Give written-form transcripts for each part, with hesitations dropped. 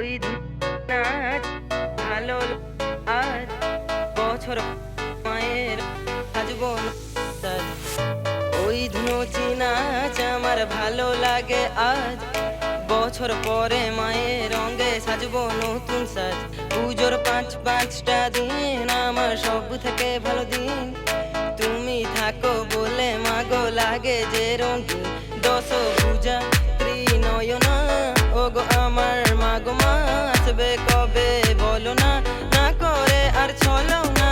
ওই নাচ ভালো আজ বছর মায়ের সাজবো সাজ ওই ধুনুচি নাচ আমার ভালো লাগে আজ বছর পরে মায়ের রঙে সাজবো নতুন সাজ পুজোর পাঁচটা দিন আমার সব থেকে ভালো দিন তুমি থাকো বলে মাগো লাগে যে রঙিন দশ পূজা ত্রিনয়না ও গো আমার মাগো মা আসবে কবে বলো না না করে আর চলো না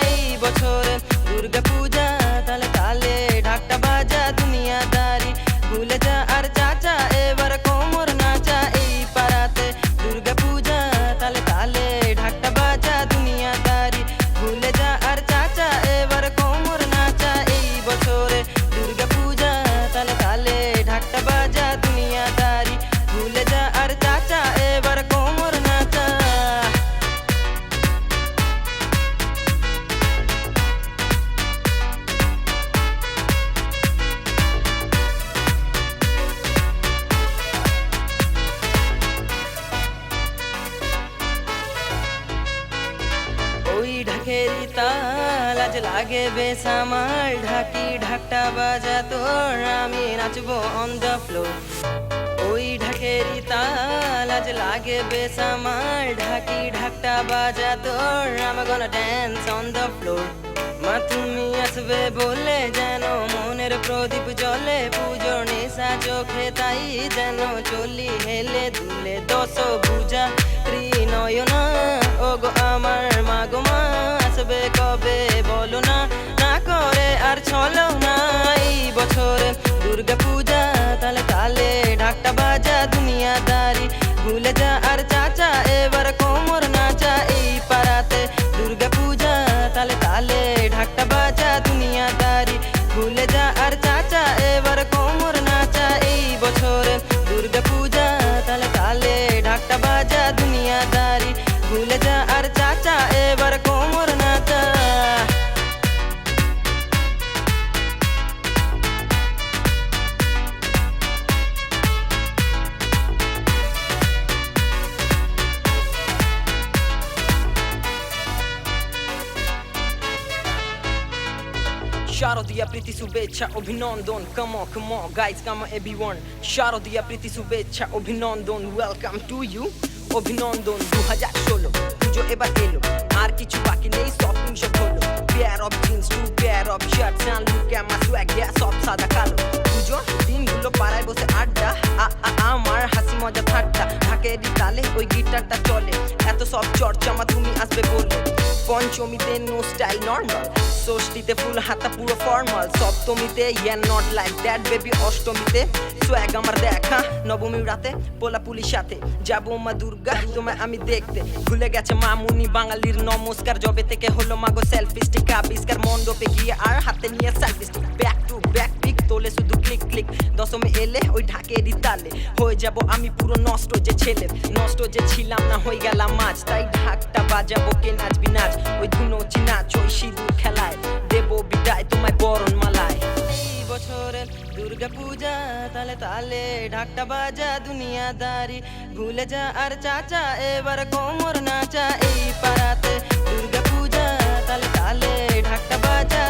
এই বছরে দুর্গা পূজা তালে তালে ঢাকটা বাজা দুনিয়াদারি ভুলে যা আর চাচা এবার কোমর নাচা এই পাড়াতে দুর্গা পূজা তালে তালে ঢাকটা বাজা দুনিয়াদারি ভুলে যা আর চাচা এবার কোমর নাচা এই বছরে দুর্গা পূজা তালে তালে ঢাকটা বাজা দুনিয়াদারি ভুলে যা আর চাচা এবার কোমর নাচা ওই ঢাকেরি তাল আজ লাগে বেশ আমার ঢাকি ঢাকটা বাজা তোর আমি নাচবো অন দ্য ফ্লোর ওই ঢাকেরি তাল আজ লাগে বেশ আমার ঢাকি ঢাকটা বাজা তোর আমি গনা ড্যান্স অন দ্য ফ্লোর মা তুমি আসবে বলে যেন মনের প্রদীপ জ্বলে পুজোর নেশা চোখে তাই যেন চলি হেলে দুলে দশ পূজা ত্রিনয়না ও গো আমার মাগো মা আসবে কবে বলো না না করে আর চলো না এই বছরে দুর্গা পূজা তালে তালে ঢাকটা বাজা দুনিয়াদারি ভুলে যা আর চাচা এবার কোমর নাচা এই পাড়াতে দুর্গা পূজা তালে তালে ঢাকটা বাজা দুনিয়াদারি ভুলে যা আর চাচা এবার কোমর নাচা এই বছরে দুর্গা পূজা তালে তালে ঢাকটা বাজা দুনিয়াদারি ভুলে যা আর চাচা এবার কোমর নাচা শারদীয়া প্রীতি শুভেচ্ছা অভিনন্দন come on guys come everyone শারদীয়া প্রীতি শুভেচ্ছা অভিনন্দন ওয়েলকাম টু ইউ অভিনন্দন 2016 পুজো এবার এলো আর কিছু বাকি নেই শপিং সব হলো pair of jeans two pair of shirts and look at my swag yeah সব সাদা কালো পুজো দিনগুলো পাড়ায় বসে আড্ডা আমার হাসি মজা ঠাট্টা ঢাকেরই তালে ওই গিটারটা চলে এত সব চর্চা মা তুমি আসবে বলে পঞ্চমীতে নো স্টাইল নর্মাল ষষ্ঠীতে ফুল হাতা পুরো ফর্মাল সপ্তমীতে yeah not like that baby অষ্টমীতে সোয়াগ আমার দেখা নবমীর রাতে পোলা পুলিশ সাথে যাবো মা দুর্গা তোমায় আমি দেখতে ভুলে গেছে মামুনি বাঙালির নমস্কার জবে থেকে হলো মাগো সেলফি স্টিক আবিষ্কার মণ্ডপে গিয়ে আর হাতে নিয়ে selfie stick back to back pic তোলে শুধু ক্লিক ক্লিক দশমে এলে ওই ঢাকেরই তালে হয়ে যাব আমি পুরো নষ্ট যে ছেলে নষ্ট যে ছিলাম না হয়ে গেলাম মাছ তাই ঢাকটা বাজাবো কে নাচবি নাচ ওই ধুনুচি নাচ ওই সিঁদুর খেলায় দেবো বিদায় তোমায় বরণ মালায় এই বছরে দুর্গা পূজা তালে তালে ঢাকটা বাজা দুনিয়াদারি ভুলে যা আর চাচা এবার কোমর নাচা এই পাড়াতে দুর্গা পূজা তালে তালে ঢাকটা বাজা